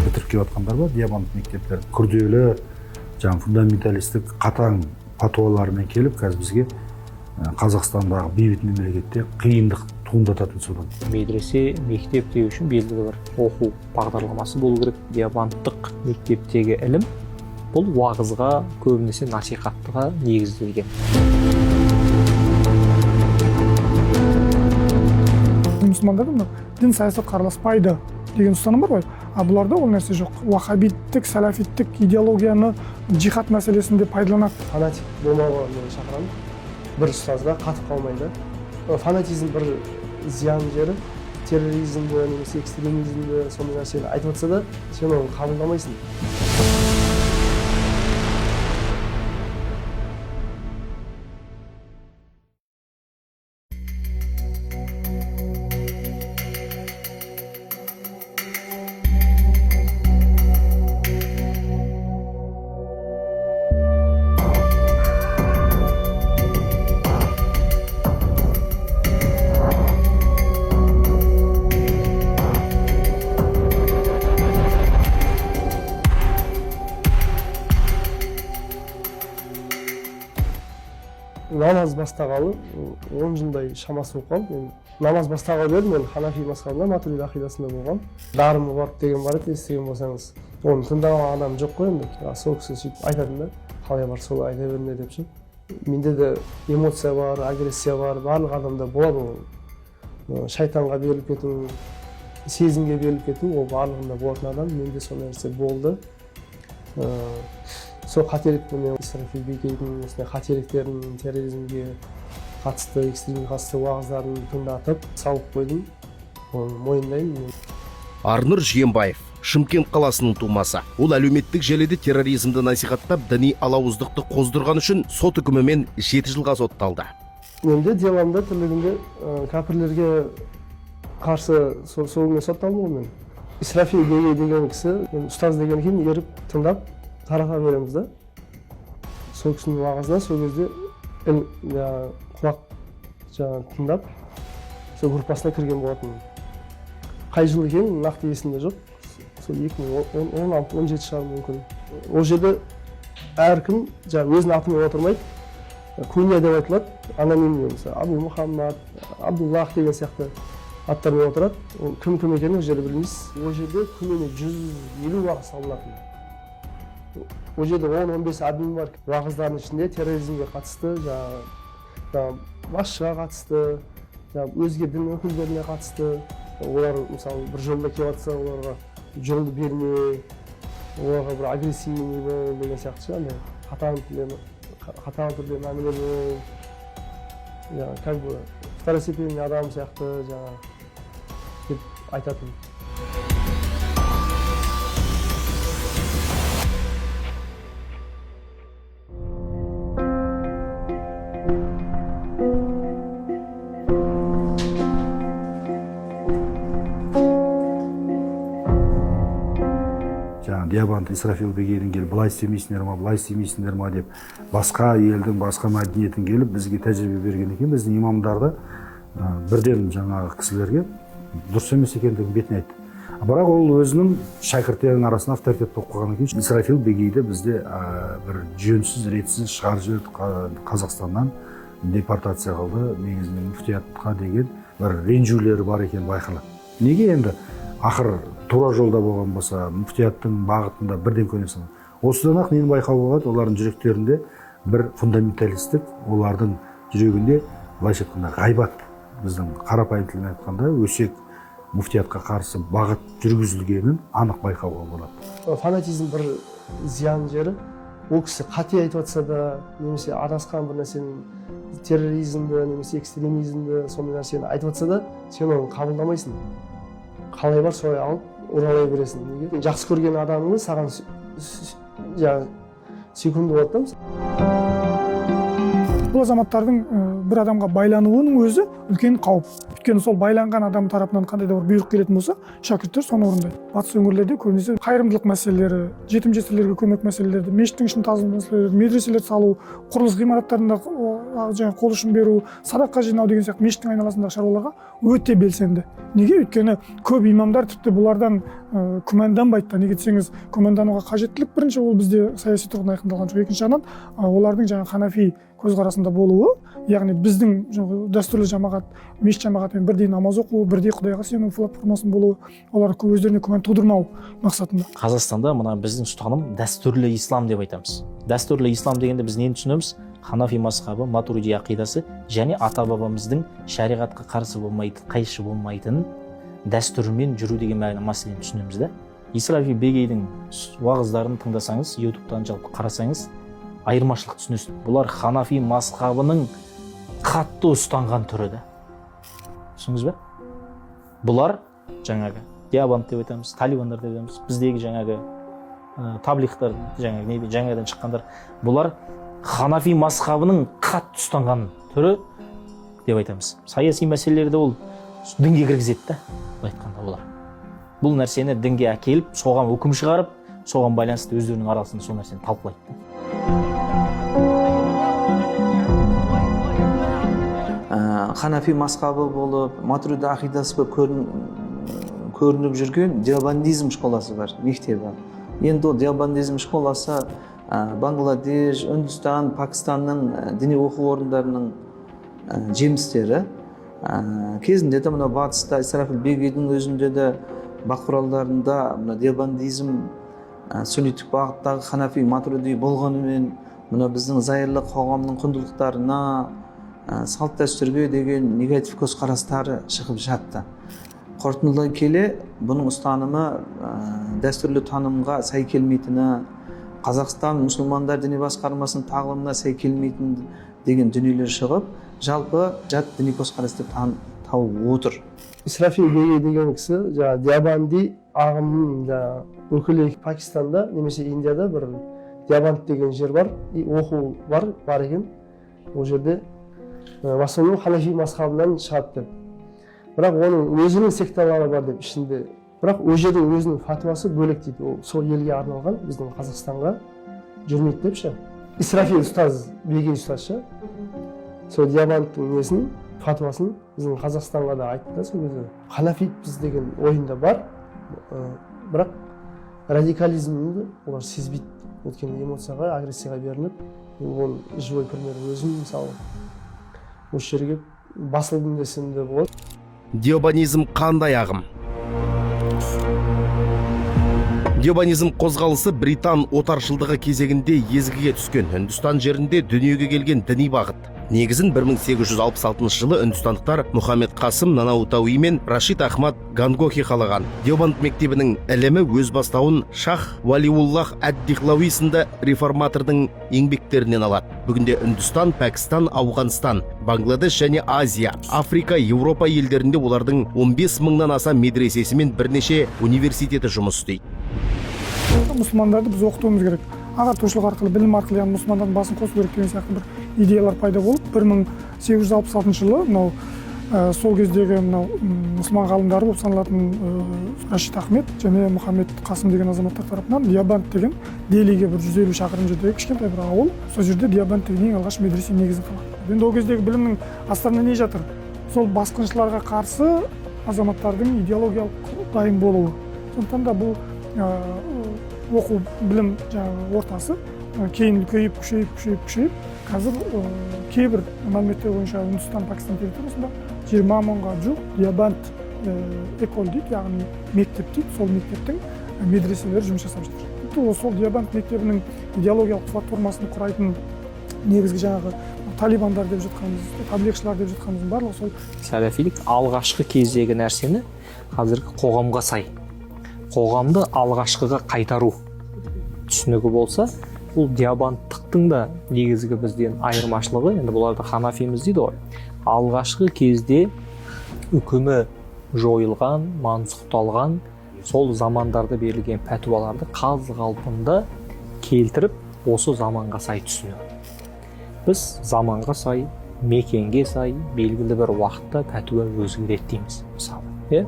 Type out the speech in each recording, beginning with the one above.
бітіріп келіп жатқандар бар, диамант мектептер. Күрделі, жаңағы фундаменталистік қатаң патуаларымен келіп, қазір бізге Қазақстандағы бейбіт мемлекетте қиындық туындататын содан. Медресе, мектеп деу үшін белгілі бір оқу бағдарламасы болу керек. Диаманттық мектептегі ілім бұл уағызға, көбінесе насихаттыға негізделген. Мұсылмандарда дін саясат қараласпайды деген ұстаным бар ғой. А бұларда ол нәрсе жоқ. Уахабиттік, салафиттік идеологияны джихад мәселесінде пайдаланады. Фанатик болмауға мен шақырамын. Бір ұстазға қатып қалмайды. Фанатизм бір зиян жері, терроризмді немесе экстремизмді сондай нәрсені айтып жатса да, сен оны қабылдамайсың. Намаз бастағалы 10 жылдай шамасы болып қалды. Мен намаз бастағалы бері мен ханафи мазхабында, матурид ақидасында болғам. Дарымы барып деген бар еді, естіген болсаңыз. Оны тыңдаған адам жоқ қой енді. Сол кісі сөйтіп айтатын да, қалай бар солай айта берме деп ше. Менде де эмоция бар, агрессия бар, барлық адамда болады ол. Шайтанға беріліп кету, сезімге беріліп кету, ол барлығында болатын адам. Менде сол нәрсе болды. Сол қателікпен Исрафил Бегейдің осындай қателіктерін, терроризмге қатысты, экстремизмге қатысты уағыздарын тыңдатып салып қойдым. Оны мойындаймын. Арнұр Жиенбаев, Шымкент қаласының тумасы. Ол әлеуметтік желіде терроризмді насихаттап, діни алауыздықты қоздырған үшін сот үкімімен 7 жылға сотталды. Менде деламда тірлігінде кәпірлерге қарсы солымен сотталдым ғой мен. Исрафил Бегей деген кісі, ұстаз деген кейін еріп тыңдап тараға береміз да. Сол кісінің уағызына сол кезде құлақ тыңдап, сол группасына кірген болатын. Қай жыл екен нақты есімде жоқ. Сол 2016-17 шығар мүмкін. Ол жерде әркім өзінің атымен отырмайды. Куния деп айтылады, анонимный мысалы. Абу Мұхаммад, Абдуллах деген сияқты аттармен отырады. Кім екенін ол жерде білмейсіз. Ол жерде күніне 150 уағыз салынатын. Ол жерде 10-15 админ бар. Уағыздардың ішінде терроризмге қатысты, басшыға қатысты, өзге дін өкілдеріне қатысты. Олар мысалы бір жолда келіп жатса, оларға жолды бермей, оларға бір агрессивный бол деген сияқты қатаң түрде мәміле бол. Как бы второстепенный адам сияқты деп айтатын. Диамант Исрафил Бегейдің келіп, былай істемейсіңдер ма деп, басқа елдің, басқа мәдениетін келіп, бізге тәжірибе берген екен. Біздің имамдарды бірден жаңағы кісілерге дұрыс емес екендігін бетіне айтты. Бірақ ол өзінің шәкірттерінің арасында авторитет болып қойғаннан кейін Исрафил Бегейді бізде бір жөнсіз, ретсіз шығарып жіберді, Қазақстаннан депортация қылды, негізінен мүфтиятқа деген бір ренжулері бар екен байқалады. Неге енді? Ақыр тура жолда болған болса, мүфтияттың бағытында бірден көне салады. Осыдан ақ нені байқау болады, олардың жүректерінде бір фундаменталистік, олардың жүрегінде былайша айтқанда ғайбат, біздің қарапайым тілмен айтқанда өсек мүфтиятқа қарсы бағыт жүргізілгенін анық байқауға болады. Фанатизм бір зиян жері. Ол кісі қате айтып жатса да, немесе адасқан бір нәрсені, терроризмді, немесе экстремизмді, сондай нәрсені айтып жатса да, сен оны қабылдамайсың. Қалай бар солай алып, оралай бересің. Неге? Жақсы көрген адамыңыз саған секунды болады да. Бұл азаматтардың бір адамға байлануының өзі үлкен қауіп. Өйткені сол байланған адам тарапынан қандай да бір бұйрық келетін болса, шәкірттер соны орындайды. Батыс өңірлерде көбінесе қайырымдылық мәселелері, жетім жесірлерге көмек мәселелері, мешіттің ішін тазалау мәселелері, медреселер салу, құрылыс ғимараттарында жаңағы қол ұшын беру, садақа жинау деген сияқты мешіттің айналасындағы шаруаларға өте белсенді. Неге? Өйткені көп имамдар тіпті бұлардан күмәнданбайды да. Неге десеңіз, күмәндануға қажеттілік бірінші ол бізде саяси тұрғыдан айқындалған жоқ. Екінші жағынан олардың жаңағы ханафи көзқарасында болуы, яғни біздің дәстүрлі жамағат, мешіт жамағатымен бірдей намаз оқу, бірдей Құдайға сену платформасының болуы, олар өздеріне күмән тудырмау мақсатында. Қазақстанда мына біздің ұстаным дәстүрлі ислам деп айтамыз. Дәстүрлі ислам дегенде біз нені түсінеміз? Ханафи мазхабы, матуриди ақидасы және ата бабамыздың шариғатқа қарсы болмайтын, қайшы болмайтын дәстүрмен жүру деген мәселені түсінеміз да. Исрафи Бегейдің уағыздарын тыңдасаңыз, ютубтан жалпы қарасаңыз, айырмашылық түсінесіз. Бұлар ханафи мазхабының қатты ұстанған түрі да. Түсініңіз бе? Бұлар жаңағы диабанд деп айтамыз, талибандар деп айтамыз, біздегі жаңағы таблиғтар, жаңадан шыққандар, бұлар ханафи мазхабының қатты ұстанған түрі деп айтамыз. Саяси мәселелерді ол дінге кіргізеді да, айтқанда олар. Бұл нәрсені дінге әкеліп, соған үкім шығарып, соған байланысты өздерінің арасында сол нәрсені талқылайды. Ханафи мазхабы болып, матуриди ақидасы көрініп жүрген диабандизм школасы бар, мектебі. Енді ол диабандизм школасы Бангладеш, Үндістан, Пакистанның діни оқу орындарының жемістері. Кезінде де мына батыста Исрафи Бегейдің өзінде де бақ құралдарында мына диабандизм сүнниттік бағыттағы ханафи матуриди болғанымен, мына біздің зайырлы қоғамның құндылықтарына, салт дәстүрге деген негатив көзқарастары шығып жатты. Қорытындылай келе, бұның ұстанымы дәстүрлі танымға сай келмейтіні, Қазақстан мұсылмандар діни басқармасының тағылымына сай келмейтін деген дүниелер шығып, жалпы жат діни көзқарас деп тауып отыр. Исрафи Бегей деген кісі диабанди ағымының өкілі. Пакистанда немесе Индияда бір диабанд деген жер бар, оқу бар екен. Ол жерде в основном ханафи мазхабынан шығады деп. Бірақ оның өзінің секталары бар деп ішінде. Бірақ ол жердің өзінің фатуасы бөлек дейді. Ол сол елге арналған, біздің Қазақстанға жүрмейді деп ше. Исрафи ұстаз, Бегей ұстаз ше. Сол диабандтың несін, фатуасын біздің Қазақстанға да айтты да сол кезде. Ханафитпіз деген ойында бар. Бірақ радикализмді олар сезбейді. Өйткені эмоцияға, агрессияға беріліп, ол живой пример өзім мысалы осы жерге басылдым десем де болады. Диабанизм қандай ағым? Диабанизм қозғалысы Британ отаршылдығы кезегінде езгіге түскен Үндістан жерінде дүниеге келген діни бағыт. Негізін 1866 жылы үндістандықтар Мұхаммед Қасым Нанауатауи мен Рашид Ахмад Гангохи қалаған. Диабанд мектебінің ілімі өз бастауын Шах Валиуллах әд-Дихлауи сынды реформатордың еңбектерінен алады. Бүгінде Үндістан, Пәкістан, Ауғанстан, Бангладеш және Азия, Африка, Еуропа елдерінде олардың 15 мыңнан аса медресесі мен бірнеше университеті жұмыс істейді. Мұсылмандарды біз оқытуымыз керек. Ағартушылық арқылы, білім арқылы, яғни мұсылмандардың басын қосу керек деген сияқты бір идеялар пайда болып, 1866 жылы сол кездегі мұсылман ғалымдары болып саналатын Рашид Ахмед және Мұхаммед Қасым деген азаматтар тарапынан Диабанд деген Делиге бір 150 шақырым жердегі кішкентай бір ауыл, сол жерде Диабанд деген ең алғаш медресе негізін қалады. Енді ол кездегі білімнің астарында не жатыр? Сол басқыншыларға қарсы азаматтардың идеологиялық дайын болуы. Сондықтан да бұл оқу білім ортасы кейін күшейіп, қазір кейбір мәліметтер бойынша Үндістан, Пакистан территориясында 20 мыңға жуық диабанд эколь дейді, яғни мектеп дейді, сол мектептің медреселері жұмыс жасап жатыр. Сол диабанд мектебінің идеологиялық платформасын құрайтын негізгі жаңағы талибандар деп жатқанымыз, таблиғшылар деп жатқанымыздың барлығы сол. Сәләфилік алғашқы кездегі нәрсені қазіргі қоғамға сай, қоғамды алғашқыға қайтару түсінігі болса, бұл диабандтықтың да негізгі бізден айырмашылығы, енді бұларды ханафиміз дейді ғой. Алғашқы кезде үкімі жойылған, мансұқталған, сол замандарда берілген пәтуаларды қалпында келтіріп, осы заманға сай түсіну. Біз заманға сай, мекенге сай, белгілі бір уақытта пәтуа өзгереді дейміз. Мысалы,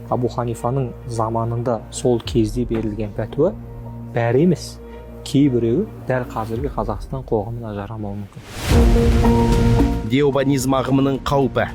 Абу Ханифаның заманында сол кезде берілген пәтуа бәрі емес. кейбіреуі дәл қазіргі Қазақстан қоғамына жарамауы мүмкін. Деобанизм ағымының қаупі.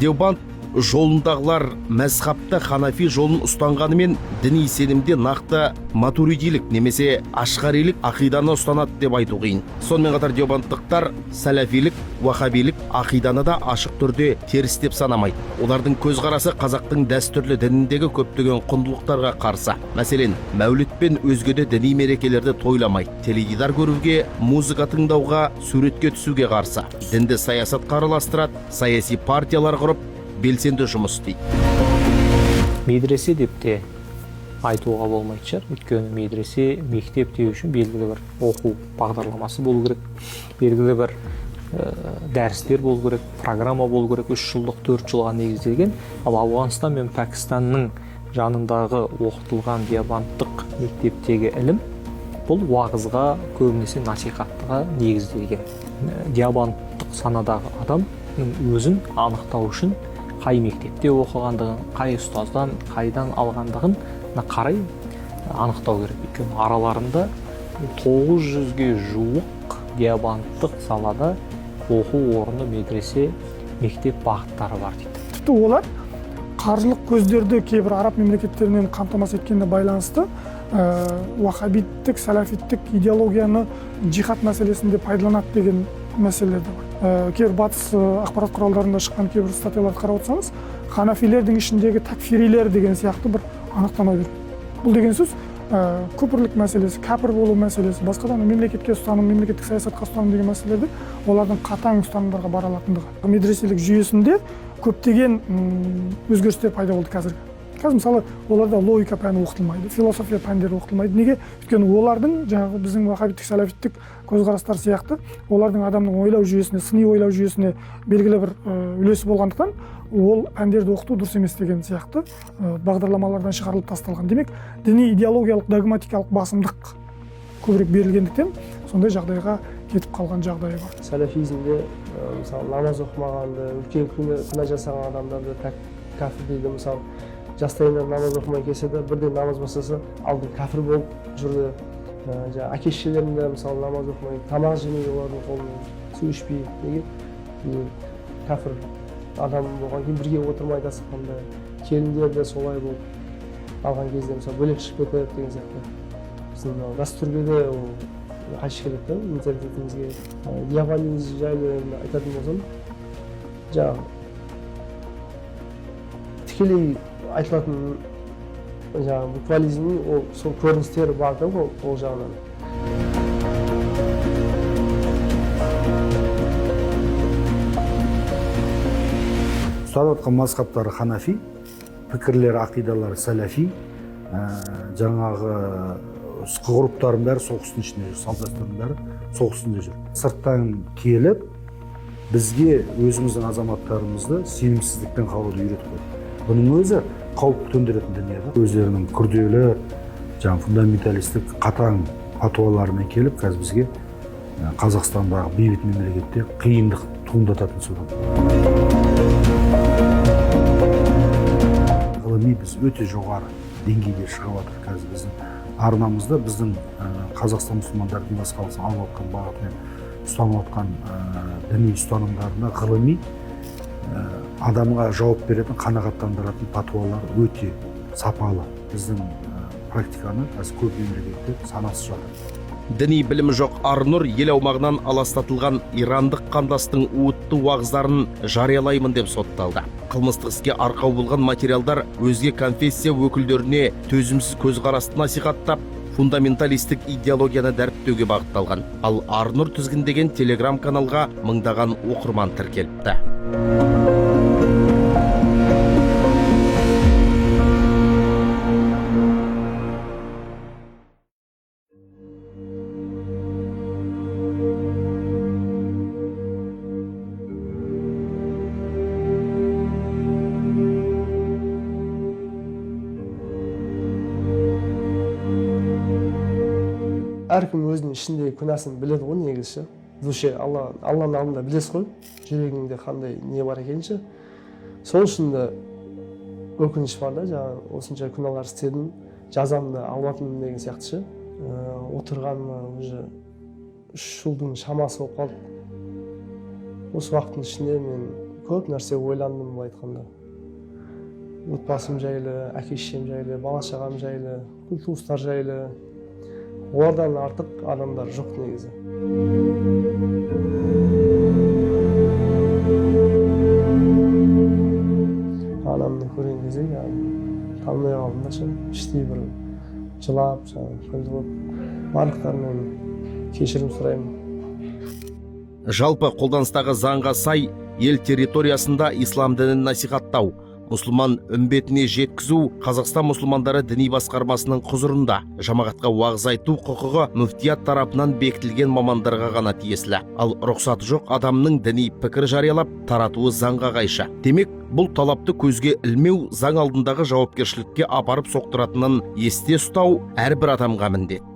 Деобанд жолындағылар мәзхабта ханафи жолын ұстанғанымен діни сенімде нақты матуридилік немесе ашғарилік ақиданы ұстанады деп айту қиын. Сонымен қатар деобандтықтар сәләфилік, уахабилік ақиданы да ашық түрде теріс деп санамайды. Олардың көзқарасы қазақтың дәстүрлі дініндегі көптеген құндылықтарға қарсы. Мәселен, мәуліт пен өзге де діни мерекелерді тойламайды. Теледидар көруге, музыка тыңдауға, суретке түсуге қарсы. Дінді саясатқа араластырады, саяси партиялар құрып, белсенді жұмыс істейді. Медресе деп те айтуға болмайды шығар. Өйткені медресе мектеп деу үшін белгілі бір оқу бағдарламасы болу керек, белгілі бір дәрістер болу керек, программа болу керек, 3 жылдық 4 жылға негізделген. Ал Ауғанстан мен Пәкістанның жанындағы оқытылған деобандтық мектептегі ілім бұл уағызға, көбінесе насихаттыға негізделген. Деобандтық санадағы адамның өзін анықтау үшін қай мектепте оқығандығын, қай ұстаздан, қайдан алғандығын қарай анықтау керек. Өйткені араларында 900-ге жуық деобандтық салада оқу орны, медресе, мектеп бағыттары бар дейді. Тіпті олар қаржылық көздерді кейбір араб мемлекеттерінен қамтамасыз еткеніне байланысты уахабиттік, сәләфиттік идеологияны джихад мәселесінде пайдаланады деген мәселелер де бар. Кейбір батыс ақпарат құралдарында шыққан кейбір статьяларды қарап отырсаңыз, ханафилердің ішіндегі такфирилер деген сияқты бір анықтама береді. Бұл деген сөз күпірлік мәселесі, кәпір болу мәселесі, басқа да мемлекетке ұстаным, мемлекеттік саясатқа ұстаным деген мәселелерде олардың қатаң ұстанымдарға бара алатындығы. Медреселік жүйесінде көптеген өзгерістер пайда болды қазір. Қазір мысалы оларда логика пәні оқытылмайды, философия пәндері оқытылмайды. Неге? Өйткені олардың жаңағы біздің вахабиттік, сәләфиттік көзқарастар сияқты олардың адамның ойлау жүйесіне, сыни ойлау жүйесіне белгілі бір үлесі болғандықтан ол пәндерді оқыту дұрыс емес деген сияқты бағдарламалардан шығарылып тасталған. Демек, діни идеологиялық, догматикалық басымдық көбірек берілгендіктен сондай жағдайға кетіп қалған жағдайы бар. Сәләфизмде мысалы намаз оқымағанды, үлкен күнә жасаған адамдарды кәфір дейді. Мысалы жастайынан намаз оқымай келсе де бірден намаз бастаса алдын кәфір болып жүрді. Әке-шешелерінде мысалы намаз оқымай, тамақ жемей, олардың қолынан су ішпей, неге кәфір адам болған кейін бірге отырмайды асыққанда, келіндер де солай болып алған кезде мысалы бөлек шығып кетеді деген сияқты. Біздің дәстүрге де ол қайшы келеді да, менталитетімізге. Деобандизм жайлы айтатын болсам, жаңағы тікелей айтылатын жаңағы буквализмнің ол сол көріністері бар да ол жағынан. Ұстап отқан мазхабтары ханафи, пікірлері, ақидалары сәләфи, жаңағы ғұрыптардың бәрі соғыстың ішінде жүр, салт-дәстүрдің бәрі соғыстың жүр. Сырттан келіп, бізге өзіміздің азаматтарымызды сенімсіздікпен қалуды үйретіп қойды. Бұның өзі қауіп төндіретін дүние да. Өздерінің күрделі, фундаменталистік қатаң фатуаларымен келіп, қазір бізге Қазақстандағы бейбіт мемлекетте қиындық туындататын содан. Ғылыми біз өте жоғары деңгейде шығып жатыр. Қазір біздің арнамызда біздің Қазақстан мұсылмандары діни басқармасының алып отқан бағытымен ұстанып отқан діни ұстанымдарына ғылыми адамға жауап беретін, қанағаттандыратын патуалар өте сапалы. Біздің практиканы қазір көп мемлекетте санасыз жатыр. Діни білімі жоқ Арнұр ел аумағынан аластатылған ирандық қандастың уытты уағыздарын жариялаймын деп сотталды. Қылмыстық іске арқау болған материалдар өзге конфессия өкілдеріне төзімсіз көзқарасты насихаттап, фундаменталистік идеологияны дәріптеуге бағытталған. Ал Арнұр тізгіндеген телеграм-каналға мыңдаған оқырман тіркеліпті. Әркім өзінің ішіндегі күнәсін біледі ғой негізі. Душе Алланың алдында білесіз ғой, жүрегіңде қандай не бар екенше. Сол үшін де өкініш бар да, жаңағы осынша күнәлар істедім, жазамды албатымын деген сияқтышы. Отырғаныма уже 3 жылдың шамасы болып қалды. Осы уақыттың ішінде мен көп нәрсе ойландым, былай айтқанда. Отбасым жайлы, әке-шешем жайлы, бала-шағам жайлы, туыстар жайлы. Олардан артық адамдар жоқ негізі. Анамды көрген кезде танымай қалдым да, іштей бір жылап, күліп, барлықтарынан кешірім сұраймын. Жалпы қолданыстағы заңға сай ел территориясында ислам дінін насихаттау, мұсылман үмбетіне жеткізу Қазақстан мұсылмандары діни басқармасының құзырында. Жамағатқа уағыз айту құқығы мүфтият тарапынан бекітілген мамандарға ғана тиесілі. Ал рұқсаты жоқ адамның діни пікір жариялап таратуы заңға қайшы. Демек, бұл талапты көзге ілмеу заң алдындағы жауапкершілікке апарып соқтыратынын есте ұстау әрбір адамға міндет.